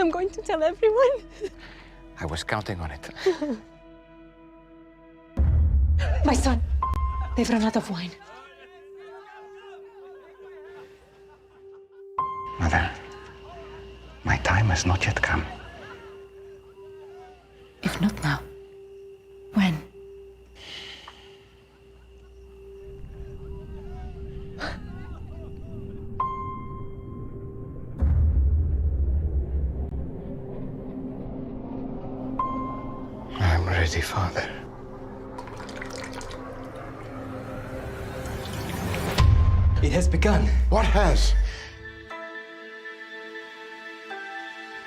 I'm going to tell everyone. I was counting on it. My son, they've run out of wine. Mother, my time has not yet come. If not now, when? I'm ready, Father. It has begun. What has?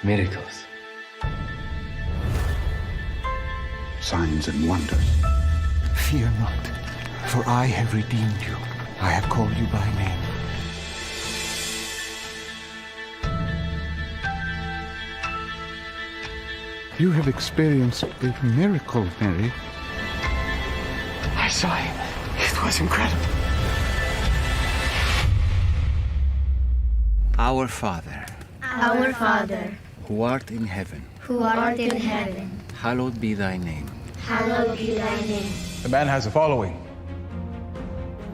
Miracles. Signs and wonders. Fear not, for I have redeemed you. I have called you by name. You have experienced a miracle, Mary. I saw it. It was incredible. Our Father, Our Father, who art in heaven, who art in heaven, hallowed be thy name. hallowed be thy name. The man has a following.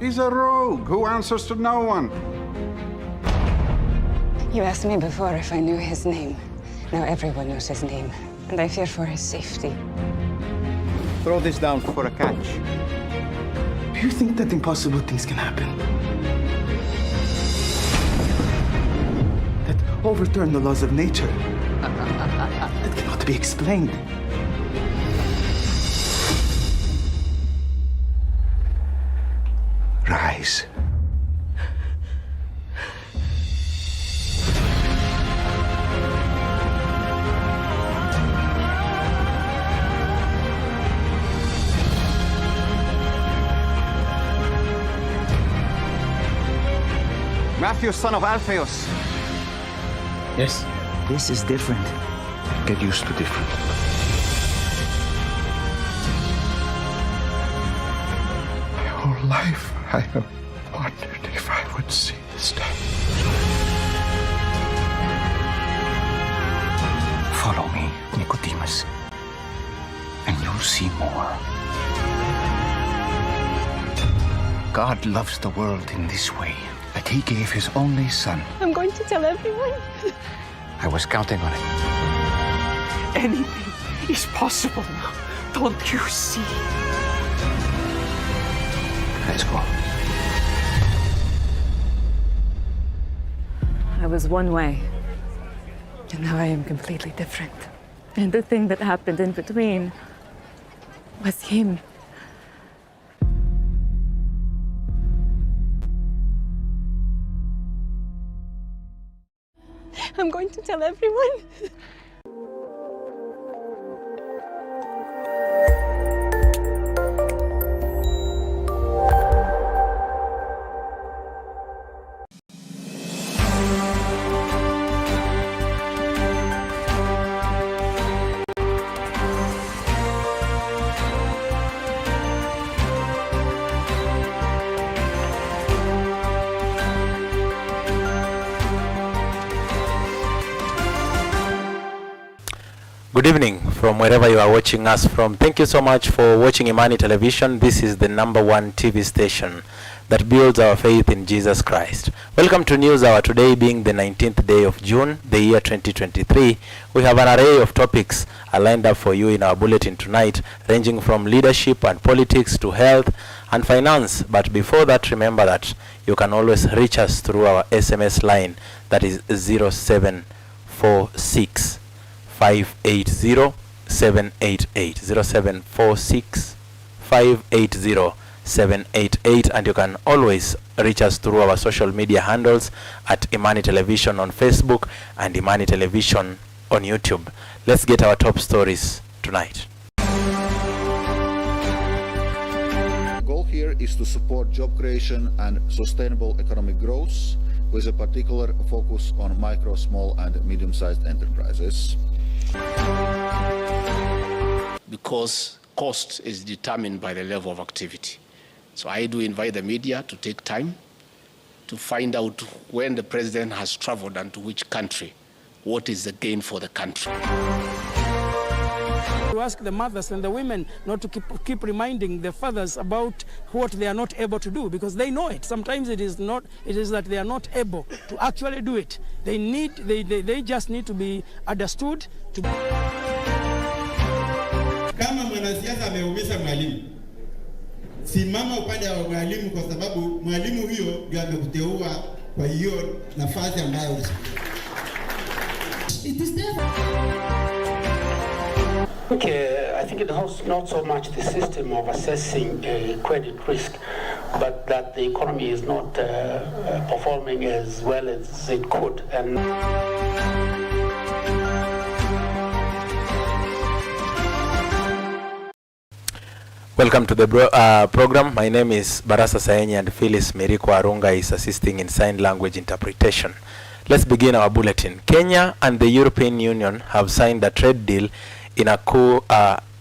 He's a rogue who answers to no one. You asked me before if I knew his name. Now everyone knows his name, and I fear for his safety. Throw this down for a catch. Do you think that impossible things can happen? That overturn the laws of nature? That cannot be explained. Rise. Matthew, son of Alphaeus. Yes. This is different. Get used to different. My whole life I have wondered if I would see this day. Follow me, Nicodemus, and you'll see more. God loves the world in this way, that he gave his only son. I'm going to tell everyone. I was counting on it. Anything is possible now. Don't you see? Let's go. I was one way, and now I am completely different. And the thing that happened in between was him. I'm going to tell everyone. Good evening from wherever you are watching us from. Thank you so much for watching Imani Television. This is the #1 TV station that builds our faith in Jesus Christ. Welcome to News Hour, today being the 19th day of June, the year 2023. We have an array of topics lined up for you in our bulletin tonight, ranging from leadership and politics to health and finance. But before that, remember that you can always reach us through our SMS line, that is 0746 580-788, 0746-580-788, and you can always reach us through our social media handles at Imani Television on Facebook and Imani Television on YouTube. Let's get our top stories tonight. The goal here is to support job creation and sustainable economic growth, with a particular focus on micro, small and medium-sized enterprises. Because cost is determined by the level of activity. So I do invite the media to take time to find out when the president has traveled and to which country what is the gain for the country. To ask the mothers and the women not to keep reminding the fathers about what they are not able to do, because they know it. Sometimes it is that they are not able to actually do it. They just need to be understood. Kama mwanasiasa ameumiza mwalimu, simama upande wa mwalimu, kwa sababu mwalimu huyo ndio amekuteua kwa hiyo nafasi ambayo it is there. I think it was not so much the system of assessing credit risk, but that the economy is not performing as well as it could. And welcome to the program. My name is Barasa SAENYI, and Phyllis Miriko Arunga is assisting in sign language interpretation. Let's begin our bulletin. Kenya and the European Union have signed a trade deal in a coup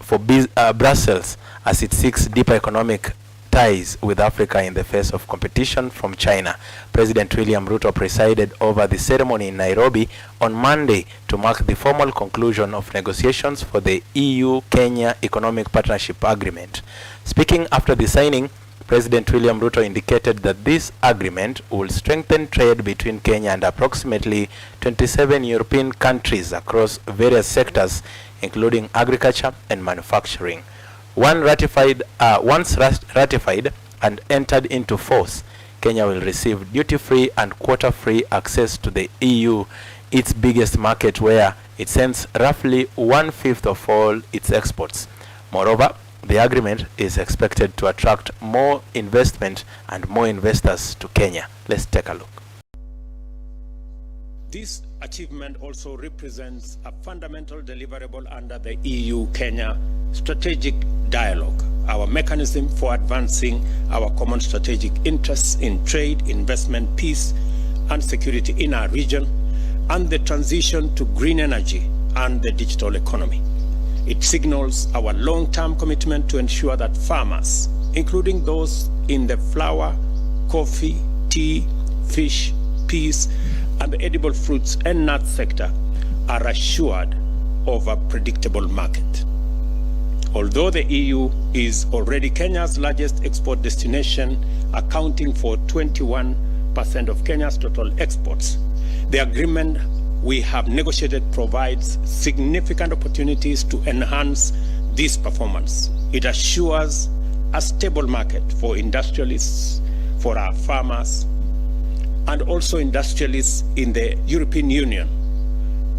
for Brussels as it seeks deeper economic ties with Africa in the face of competition from China. President William Ruto presided over the ceremony in Nairobi on Monday to mark the formal conclusion of negotiations for the EU-Kenya Economic Partnership Agreement. Speaking after the signing, President William Ruto indicated that this agreement will strengthen trade between Kenya and approximately 27 European countries across various sectors, including agriculture and manufacturing. Once ratified and entered into force, Kenya will receive duty-free and quota-free access to the EU, its biggest market, where it sends roughly 1/5 of all its exports. Moreover, the agreement is expected to attract more investment and more investors to Kenya. Let's take a look. This achievement also represents a fundamental deliverable under the EU-Kenya strategic dialogue, our mechanism for advancing our common strategic interests in trade, investment, peace, and security in our region, and the transition to green energy and the digital economy. It signals our long-term commitment to ensure that farmers, including those in the flour, coffee, tea, fish, peas, and the edible fruits and nuts sector, are assured of a predictable market. Although the EU is already Kenya's largest export destination, accounting for 21% of Kenya's total exports, the agreement we have negotiated provides significant opportunities to enhance this performance. It assures a stable market for industrialists, for our farmers, and also industrialists in the European Union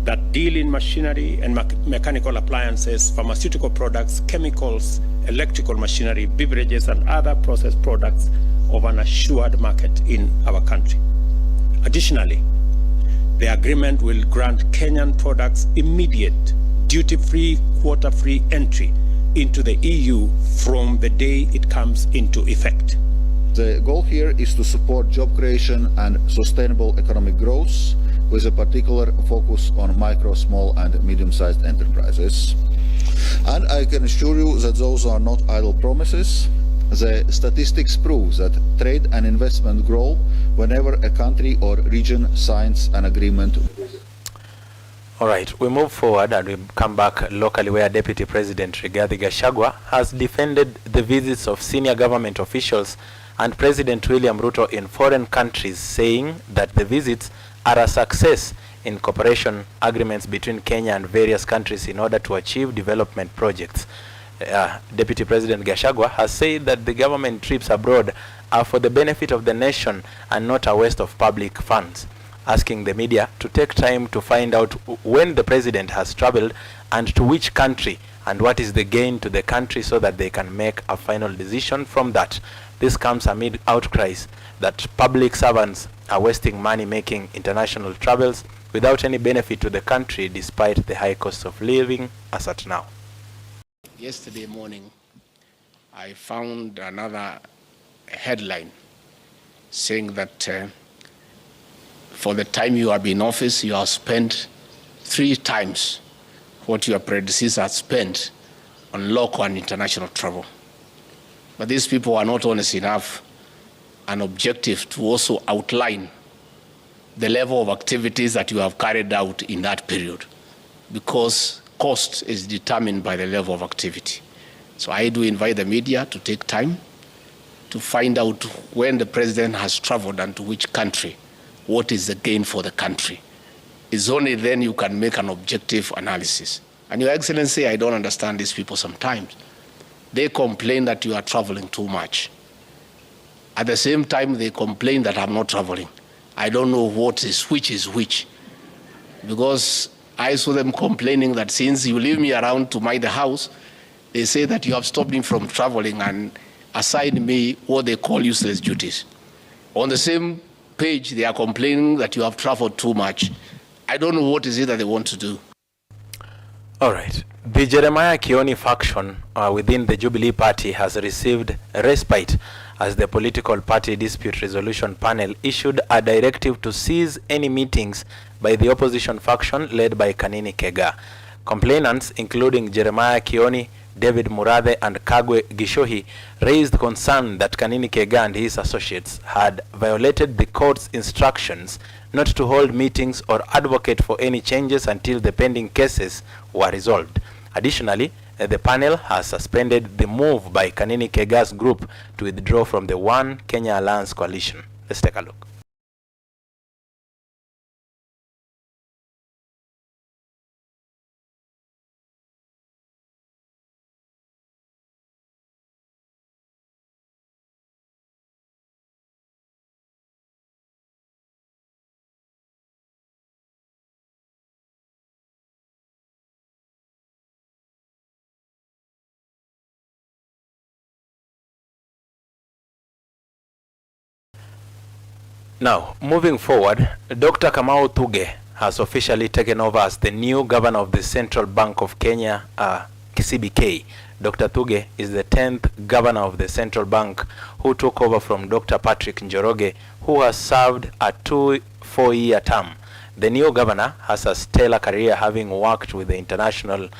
that deal in machinery and mechanical appliances, pharmaceutical products, chemicals, electrical machinery, beverages, and other processed products of an assured market in our country. Additionally, the agreement will grant Kenyan products immediate duty-free, quota-free entry into the EU from the day it comes into effect. The goal here is to support job creation and sustainable economic growth, with a particular focus on micro, small, and medium-sized enterprises. And I can assure you that those are not idle promises. The statistics prove that trade and investment grow whenever a country or region signs an agreement. All right, we move forward and we come back locally, where Deputy President Rigathi Gachagua has defended the visits of senior government officials and President William Ruto in foreign countries, saying that the visits are a success in cooperation agreements between Kenya and various countries in order to achieve development projects. Deputy President Gachagua has said that the government trips abroad are for the benefit of the nation and not a waste of public funds, asking the media to take time to find out when the president has traveled and to which country and what is the gain to the country, so that they can make a final decision from that. This comes amid outcries that public servants are wasting money making international travels without any benefit to the country, despite the high cost of living as at now. Yesterday morning, I found another headline saying that for the time you have been in office, you have spent 3 times what your predecessor spent on local and international travel. But these people are not honest enough and objective to also outline the level of activities that you have carried out in that period, because cost is determined by the level of activity. So I do invite the media to take time to find out when the president has traveled and to which country, what is the gain for the country. It's only then you can make an objective analysis. And Your Excellency, I don't understand these people sometimes. They complain that you are traveling too much. At the same time, they complain that I'm not traveling. I don't know which is which. Because I saw them complaining that since you leave me around to mind the house, they say that you have stopped me from traveling and assigned me what they call useless duties. On the same page, they are complaining that you have traveled too much. I don't know what is it that they want to do. All right. The Jeremiah Kioni faction within the Jubilee Party has received respite as the political party dispute resolution panel issued a directive to cease any meetings by the opposition faction led by Kanini Kega. Complainants, including Jeremiah Kioni, David Murathe and Kagwe Gishohi, raised concern that Kanini Kega and his associates had violated the court's instructions not to hold meetings or advocate for any changes until the pending cases were resolved. Additionally, the panel has suspended the move by Kanini Kega's group to withdraw from the One Kenya Alliance coalition. Let's take a look. Now, moving forward, Dr. Kamau Thuge has officially taken over as the new governor of the Central Bank of Kenya, CBK. Dr. Thuge is the 10th governor of the Central Bank who took over from Dr. Patrick Njoroge, who has served a 4-year term. The new governor has a stellar career, having worked with the International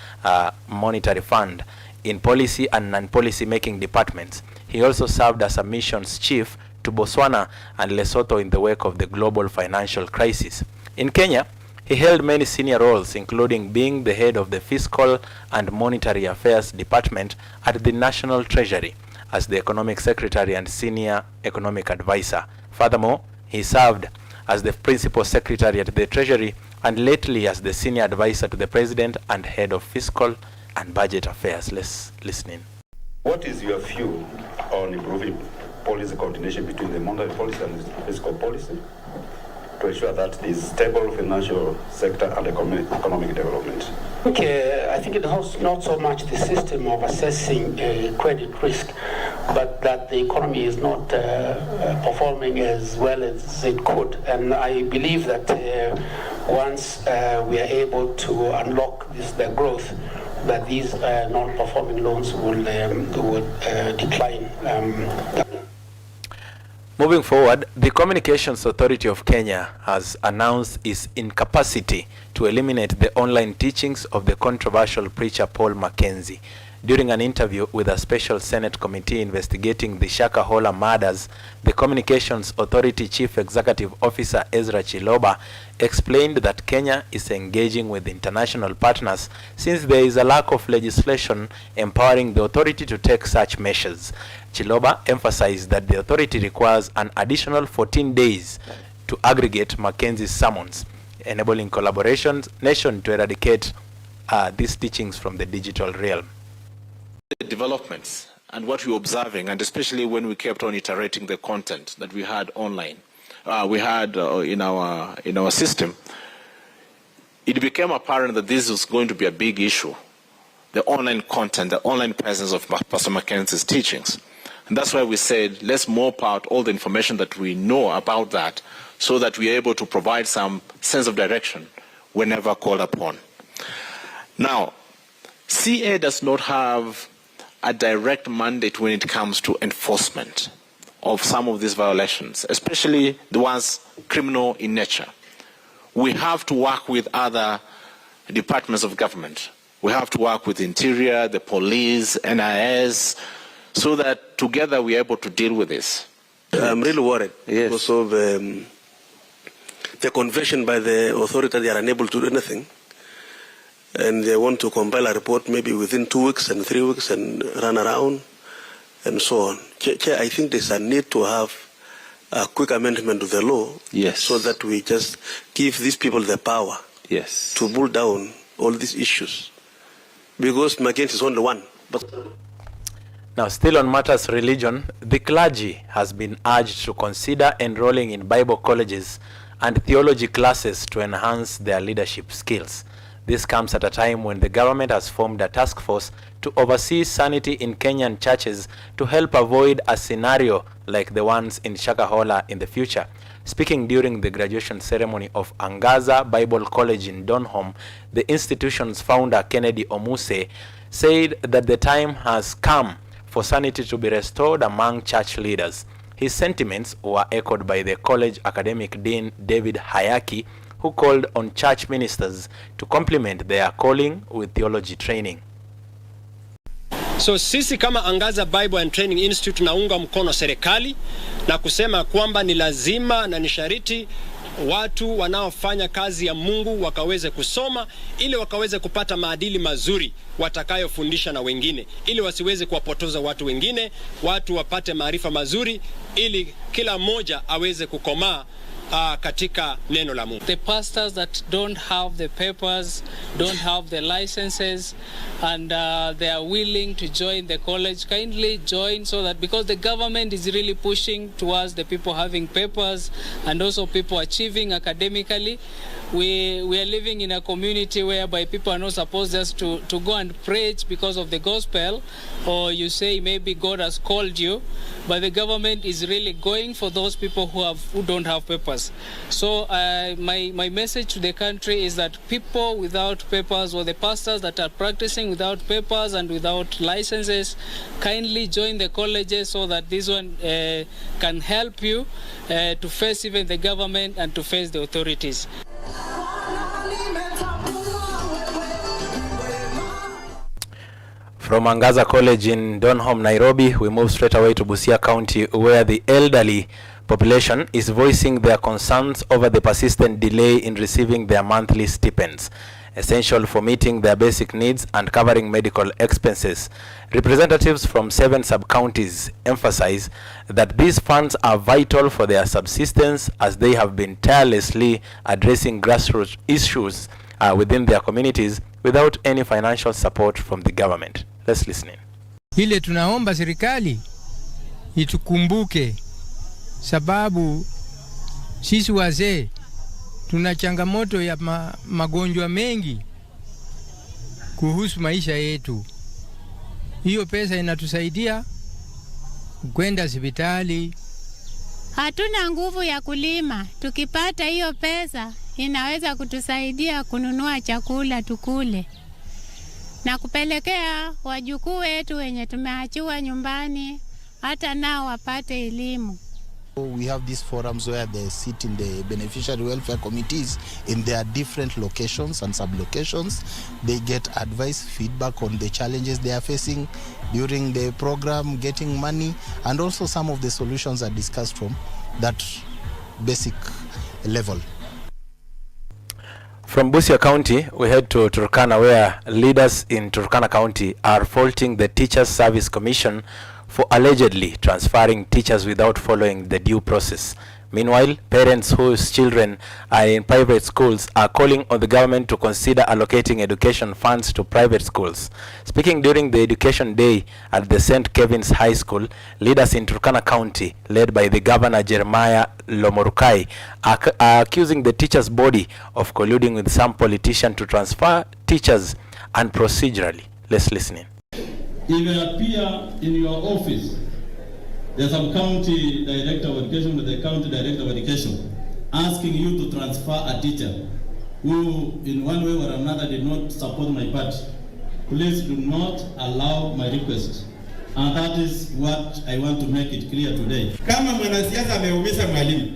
Monetary Fund in policy and non-policy making departments. He also served as a missions chief to Botswana and Lesotho in the wake of the global financial crisis. In Kenya, he held many senior roles, including being the head of the Fiscal and Monetary Affairs Department at the National Treasury, as the Economic Secretary and Senior Economic Advisor. Furthermore, he served as the Principal Secretary at the Treasury and lately as the Senior Advisor to the President and Head of Fiscal and Budget Affairs. Let's listen in. What is your view on improving policy coordination between the monetary policy and fiscal policy to ensure that there is stable financial sector and economic development? Okay, I think it has not so much the system of assessing credit risk, but that the economy is not performing as well as it could. And I believe that once we are able to unlock the growth, that these non-performing loans will decline. Moving forward, the Communications Authority of Kenya has announced its incapacity to eliminate the online teachings of the controversial preacher Paul Mackenzie. During an interview with a special Senate committee investigating the Shakahola murders, the Communications Authority Chief Executive Officer Ezra Chiloba explained that Kenya is engaging with international partners since there is a lack of legislation empowering the authority to take such measures. Chiloba emphasized that the authority requires an additional 14 days to aggregate Mackenzie's sermons, enabling collaboration nation to eradicate these teachings from the digital realm. The developments and what we're observing, and especially when we kept on iterating the content that we had online, in our system, it became apparent that this was going to be a big issue. The online content, the online presence of Pastor Mackenzie's teachings. And that's why we said, let's mop out all the information that we know about that so that we're able to provide some sense of direction whenever called upon. Now, CA does not have a direct mandate when it comes to enforcement of some of these violations, especially the ones criminal in nature. We have to work with other departments of government. We have to work with Interior, the police, NIS, so that together we're able to deal with this. I'm really worried because of the the conversion by the authority, they are unable to do anything, and they want to compile a report maybe within 2 weeks and 3 weeks and run around and so on. Chair, I think there's a need to have a quick amendment to the law, yes, so that we just give these people the power, yes, to pull down all these issues, because McKinsey is only one. But now, still on matters religion, the clergy has been urged to consider enrolling in Bible colleges and theology classes to enhance their leadership skills. This comes at a time when the government has formed a task force to oversee sanity in Kenyan churches to help avoid a scenario like the ones in Shakahola in the future. Speaking during the graduation ceremony of Angaza Bible College in Donholm, the institution's founder, Kennedy Omuse, said that the time has come for sanity to be restored among church leaders. His sentiments were echoed by the college academic dean David Hayaki, who called on church ministers to complement their calling with theology training. So sisi kama Angaza Bible and Training Institute tunaunga mkono serikali na kusema kwamba ni lazima na ni sharti watu wanaofanya kazi ya Mungu wakaweze kusoma ili wakaweze kupata maadili mazuri watakayofundisha na wengine, ili wasiweze kuwapotoza watu wengine, watu wapate maarifa mazuri ili kila mmoja aweze kukomaa katika neno la Mungu. The pastors that don't have the papers, don't have the licenses, and they are willing to join the college, kindly join, so that because the government is really pushing towards the people having papers and also people achieving academically. We are living in a community whereby people are not supposed just to go and preach because of the gospel, or you say maybe God has called you, but the government is really going for those people who don't have papers. So my message to the country is that people without papers, or the pastors that are practicing without papers and without licenses, kindly join the colleges so that this one can help you to face even the government and to face the authorities. From Angaza College in Donholm, Nairobi, we move straight away to Busia County, where the elderly population is voicing their concerns over the persistent delay in receiving their monthly stipends, essential for meeting their basic needs and covering medical expenses. Representatives from 7 sub-counties emphasize that these funds are vital for their subsistence, as they have been tirelessly addressing grassroots issues within their communities without any financial support from the government. Let's listen in. Ile tunaomba serikali itukumbuke, sababu sisi wazee tuna changamoto ya magonjwa mengi kuhusu maisha yetu. Hiyo pesa inatusaidia kwenda hospitali. Hatuna nguvu ya kulima. Tukipata hiyo pesa inaweza kutusaidia kununua chakula tukule na kupelekea wajukuu wetu wenye tumeachiwa nyumbani hata nao wapate elimu. We have these forums where they sit in the beneficiary welfare committees in their different locations and sub-locations. They get advice, feedback on the challenges they are facing during the program, getting money, and also some of the solutions are discussed from that basic level. From Busia County, we head to Turkana, where leaders in Turkana County are faulting the Teachers Service Commission for allegedly transferring teachers without following the due process. Meanwhile, parents whose children are in private schools are calling on the government to consider allocating education funds to private schools. Speaking during the Education Day at the St. Kevin's High School, leaders in Turkana County, led by the Governor Jeremiah Lomorukai, are accusing the teachers' body of colluding with some politician to transfer teachers unprocedurally. Let's listen in. It will appear in your office, there's some county director of education with the county director of education asking you to transfer a teacher who in one way or another did not support my party. Please do not allow my request. And that is what I want to make it clear today. Kama mwanasiasa ameumiza mwalimu,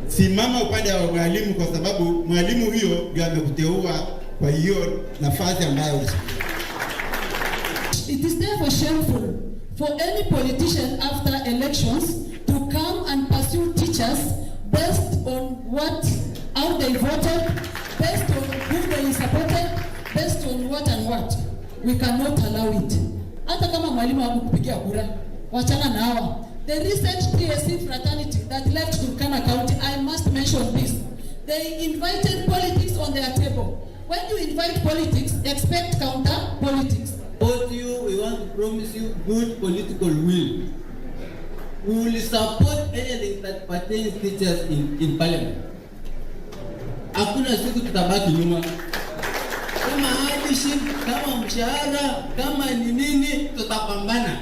simama upande wa mwalimu, kwa sababu mwalimu huyo ndiye amekuteua kwa hiyo nafasi ambayo. It is therefore shameful for any politician after elections to come and pursue teachers based on how they voted, based on who they supported, based on what and what. We cannot allow it. Hata kama mwalimu hakupigia kura, wachana na hawa. The recent TSC fraternity that left Turkana County, I must mention this. They invited politics on their table. When you invite politics, expect counter politics. Both you, we want to promise you good political will. We will support anything that pertains teachers in parliament. Hakuna siku tutabaki nyuma. Kama hadishi, kama mshahara, kama ni nini, tutapambana.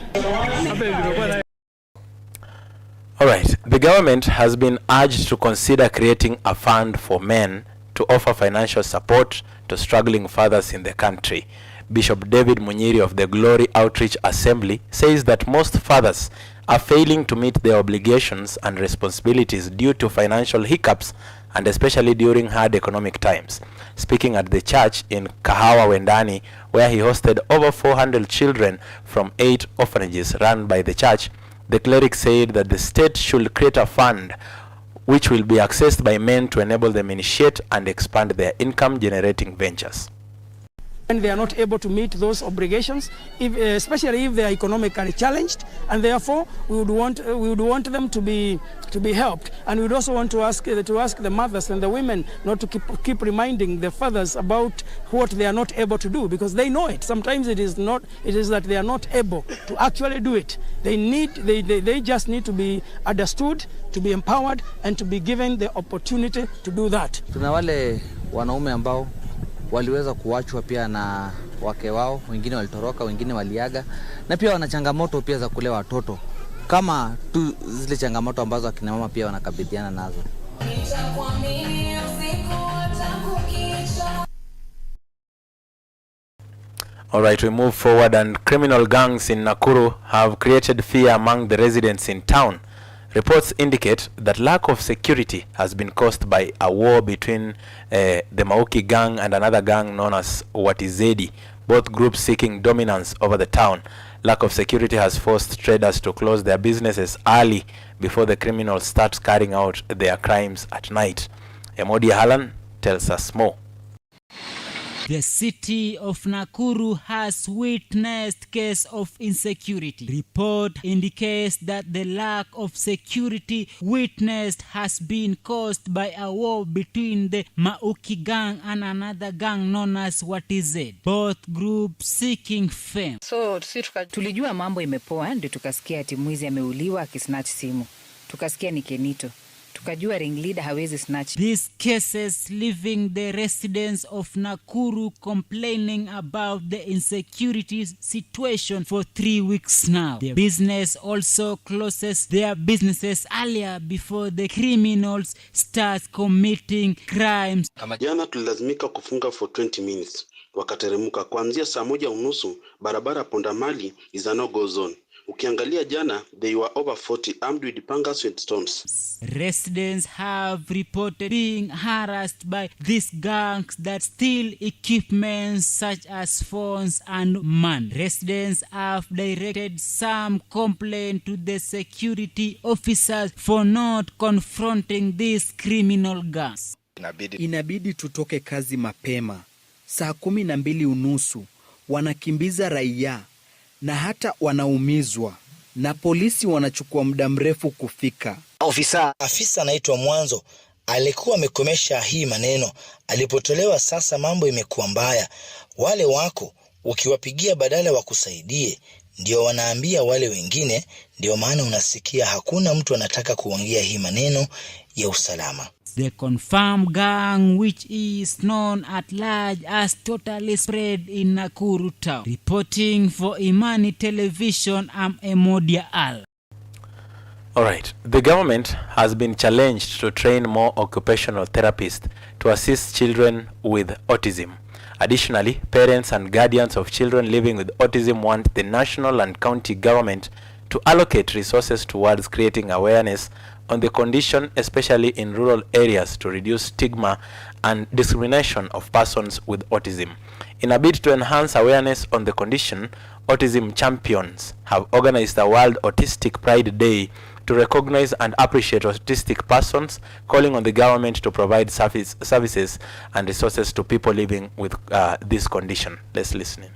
Alright, the government has been urged to consider creating a fund for men to offer financial support to struggling fathers in the country. Bishop David Munyiri of the Glory Outreach Assembly says that most fathers are failing to meet their obligations and responsibilities due to financial hiccups, and especially during hard economic times. Speaking at the church in Kahawa Wendani, where he hosted over 400 children from 8 orphanages run by the church, the cleric said that the state should create a fund which will be accessed by men to enable them initiate and expand their income-generating ventures. When they are not able to meet those obligations, especially if they are economically challenged, and therefore we would want them to be helped, and we would also want to ask the mothers and the women not to keep reminding the fathers about what they are not able to do, because they know it. Sometimes it is that they are not able to actually do it. They just need to be understood, to be empowered, and to be given the opportunity to do that. Tuna wale wanaume ambao waliweza kuachwa pia na wake wao, wengine walitoroka, wengine waliaga, na pia wana changamoto pia za kulea watoto, kama tu zile changamoto ambazo akina mama pia wanakabiliana nazo. All right, we move forward, and criminal gangs in Nakuru have created fear among the residents in town. Reports indicate that lack of security has been caused by a war between the Mauki gang and another gang known as Watizedi, both groups seeking dominance over the town. Lack of security has forced traders to close their businesses early before the criminals start carrying out their crimes at night. Emodi Halan tells us more. The city of Nakuru has witnessed case of insecurity. Report indicates that the lack of security witnessed has been caused by a war between the Mauki gang and another gang known as Watized, both groups seeking fame. So tulijua mambo imepoa, ndio tukasikia ati mwizi ameuliwa akisnatch simu. Tukasikia ni Kenito. Tukajua ringleader hawezi snatch. These cases leaving the residents of Nakuru complaining about the insecurity situation for 3 weeks now. The business also closes their businesses earlier before the criminals start committing crimes. Jana tulilazimika kufunga for 20 minutes. Wakateremka kuanzia saa 1:30, barabara Pondamali is a no-go zone. Ukiangalia jana, they were over 40 armed with pangas and stones. Residents have reported being harassed by these gangs that steal equipment such as phones and money. Residents have directed some complaint to the security officers for not confronting these criminal gangs. Inabidi tutoke kazi mapema. Saa 12:30 wanakimbiza raia na hata wanaumizwa, na polisi wanachukua muda mrefu kufika. Afisa anaitwa Mwanzo alikuwa amekomesha hii maneno. Alipotolewa sasa mambo imekuwa mbaya. Wale wako ukiwapigia badala wakusaidie ndio wanaambia wale wengine, ndio maana unasikia hakuna mtu anataka kuongea hii maneno ya usalama. The confirmed gang, which is known at large as totally spread in Nakuru town. Reporting for Imani Television, I'm Emodia Al. All right. The government has been challenged to train more occupational therapists to assist children with autism. Additionally, parents and guardians of children living with autism want the national and county government to allocate resources towards creating awareness on the condition, especially in rural areas, to reduce stigma and discrimination of persons with autism. In a bid to enhance awareness on the condition, Autism Champions have organized a World Autistic Pride Day to recognize and appreciate autistic persons, calling on the government to provide services and resources to people living with this condition. Let's listen in.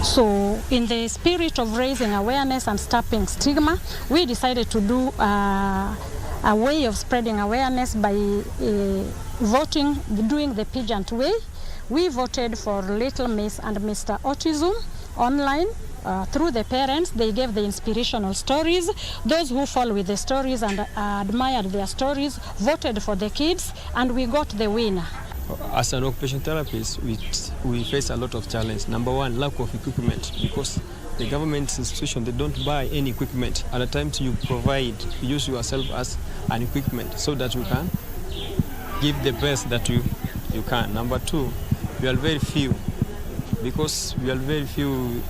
So in the spirit of raising awareness and stopping stigma, we decided to do a way of spreading awareness by voting, doing the pageant way. We voted for Little Miss and Mr. Autism online. Through the parents, they gave the inspirational stories. Those who fall with the stories and admired their stories voted for the kids, and we got the winner. As an occupational therapist, we face a lot of challenge. Number one, lack of equipment, because the government institution, they don't buy any equipment. At the times you use yourself as an equipment so that you can give the best that you can. Number two, we are very few, because we are very few.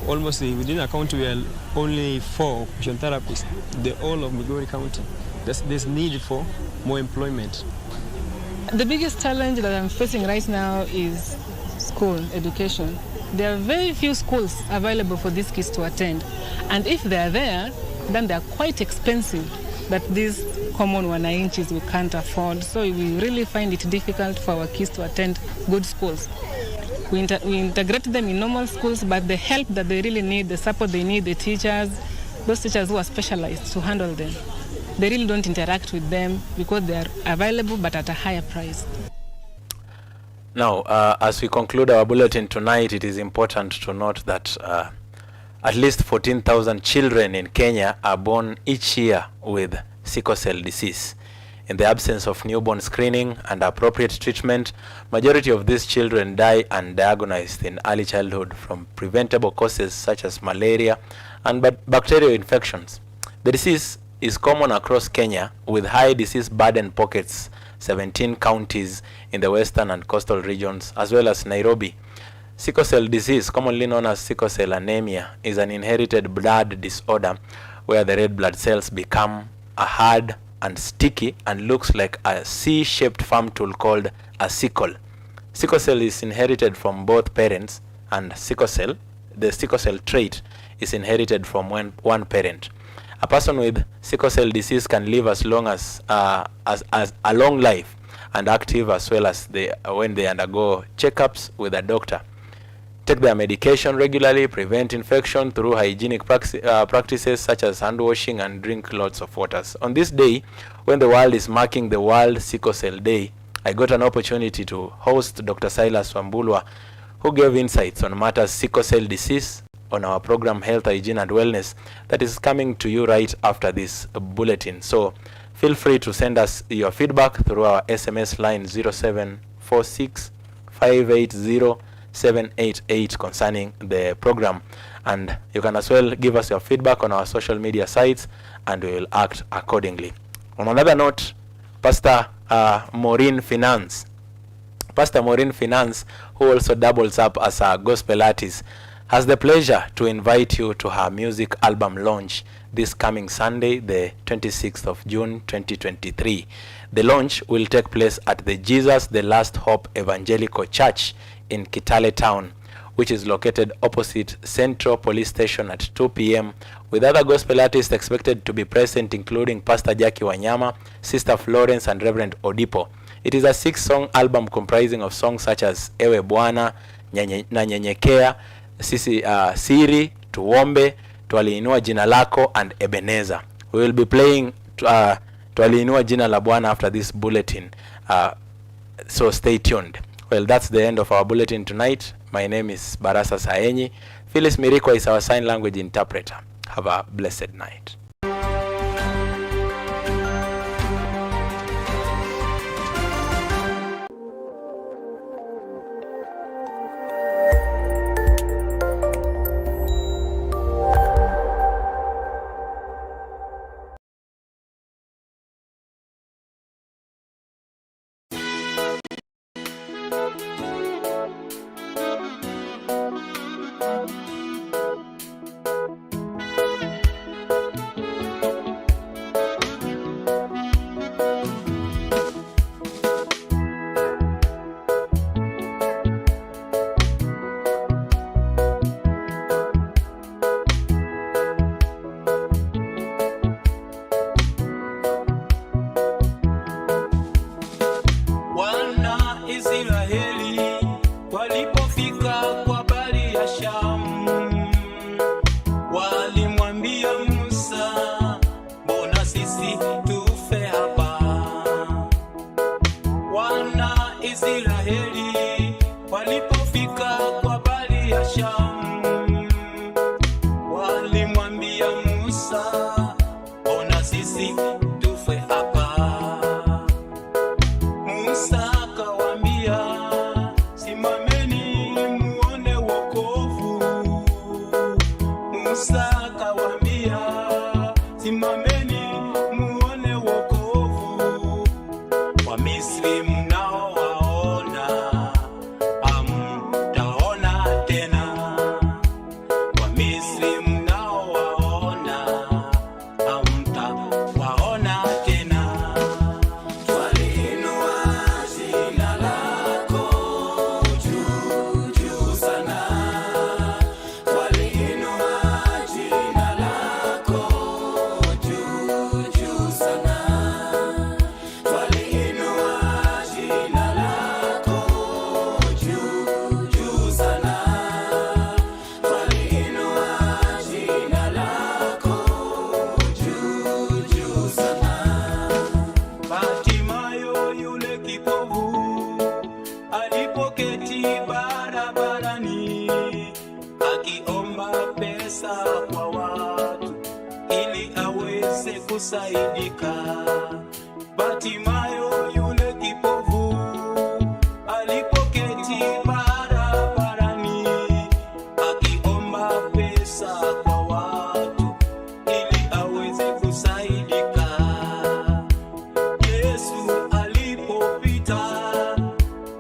Almost within a county, we are only 4 occupational therapists. The whole of Migori County, there's need for more employment. The biggest challenge that I'm facing right now is school education. There are very few schools available for these kids to attend. And if they are there, then they are quite expensive that these common wananchis we can't afford. So we really find it difficult for our kids to attend good schools. We integrate them in normal schools, but the help that they really need, the support they need, the teachers, those teachers who are specialized to handle them, they really don't interact with them because they are available but at a higher price. Now, as we conclude our bulletin tonight, it is important to note that at least 14,000 children in Kenya are born each year with sickle cell disease. In the absence of newborn screening and appropriate treatment, majority of these children die undiagnosed in early childhood from preventable causes such as malaria and bacterial infections. The disease is common across Kenya, with high disease burden pockets, 17 counties in the western and coastal regions, as well as Nairobi. Sickle cell disease, commonly known as sickle cell anemia, is an inherited blood disorder where the red blood cells become hard and sticky and looks like a C-shaped farm tool called a sickle. Sickle cell is inherited from both parents, and the sickle cell trait is inherited from one parent. A person with sickle cell disease can live as long as a long life and active, as well as when they undergo checkups with a doctor. Take their medication regularly, prevent infection through hygienic practices such as hand washing, and drink lots of water. On this day, when the world is marking the World Sickle Cell Day, I got an opportunity to host Dr. Silas Wambulwa, who gave insights on matters sickle cell disease on our program Health, Hygiene and Wellness that is coming to you right after this bulletin. So feel free to send us your feedback through our SMS line 0746 580 788 concerning the program, and you can as well give us your feedback on our social media sites and we will act accordingly. On another note, Pastor Maureen Finance, who also doubles up as a gospel artist, has the pleasure to invite you to her music album launch this coming Sunday, the 26th of June 2023. The launch will take place at the Jesus the Last Hope Evangelical Church in Kitale Town, which is located opposite Central Police Station at 2 p.m. with other gospel artists expected to be present, including Pastor Jackie Wanyama, Sister Florence, and Reverend Odipo. It is a 6-song album comprising of songs such as Ewe Bwana, Nanyenyekea, Siri, Tuombe, Twaliinua Jina Lako, and Ebenezer. We will be playing Twaliinua Jina la Bwana after this bulletin, so stay tuned. Well, that's the end of our bulletin tonight. My name is Barasa SAENYI. Phyllis Miriko is our sign language interpreter. Have a blessed night. Walimwambia Musa, mbona sisi tufe hapa? Wana Israeli walipofika kwa bahari ya Shamu, walimwambia Musa, mbona sisi tufe hapa? Musa akawaambia, simameni muone wokovu. Musa akawaambia, simameni muone wokovu. Wamisri mnaowaona hamtaona tena. Wamisri mnaowaona hamtawaona tena. Twaliinua jina lako juu juu sana. Twaliinua jina lako juu juu sana. Twaliinua jina lako juu juu sana. Twaliinua jina lako juu juu sana. Bartimayo yule kipofu alipoketi barabarani akiomba pesa kwa watu ili aweze kusaidika. Bartimayo yule kipofu alipoketi barabarani akiomba pesa kwa watu ili aweze kusaidika. Yesu alipopita,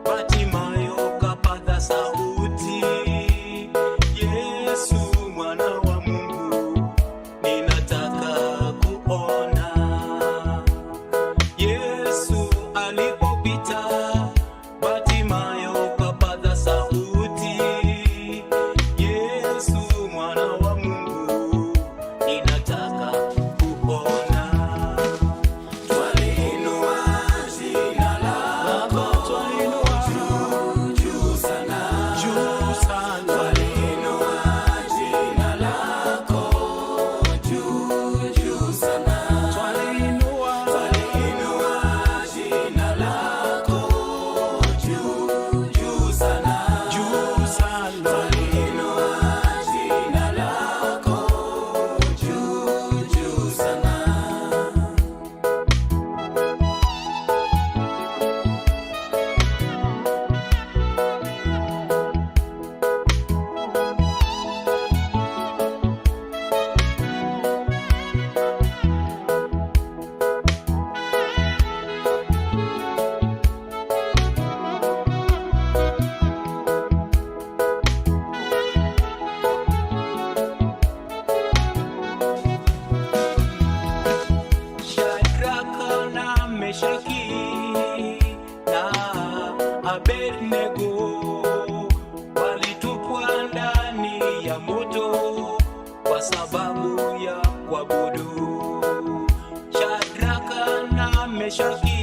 Bartimayo kapaza sauti, Yesu mwana wa Mungu, ninataka kuona. Yesu alipopita, Bartimayo kapaza sauti, Yesu mwana wa Mungu, ninataka kuona. Twaliinua jina lako juu juu sana. Twaliinua jina lako juu juu sana. Twaliinua jina lako juu juu sana. Twaliinua jina lako juu juu sana. Shadraka na Meshaki na Abednego walitupwa ndani ya moto kwa sababu ya kuabudu. Shadraka na Meshaki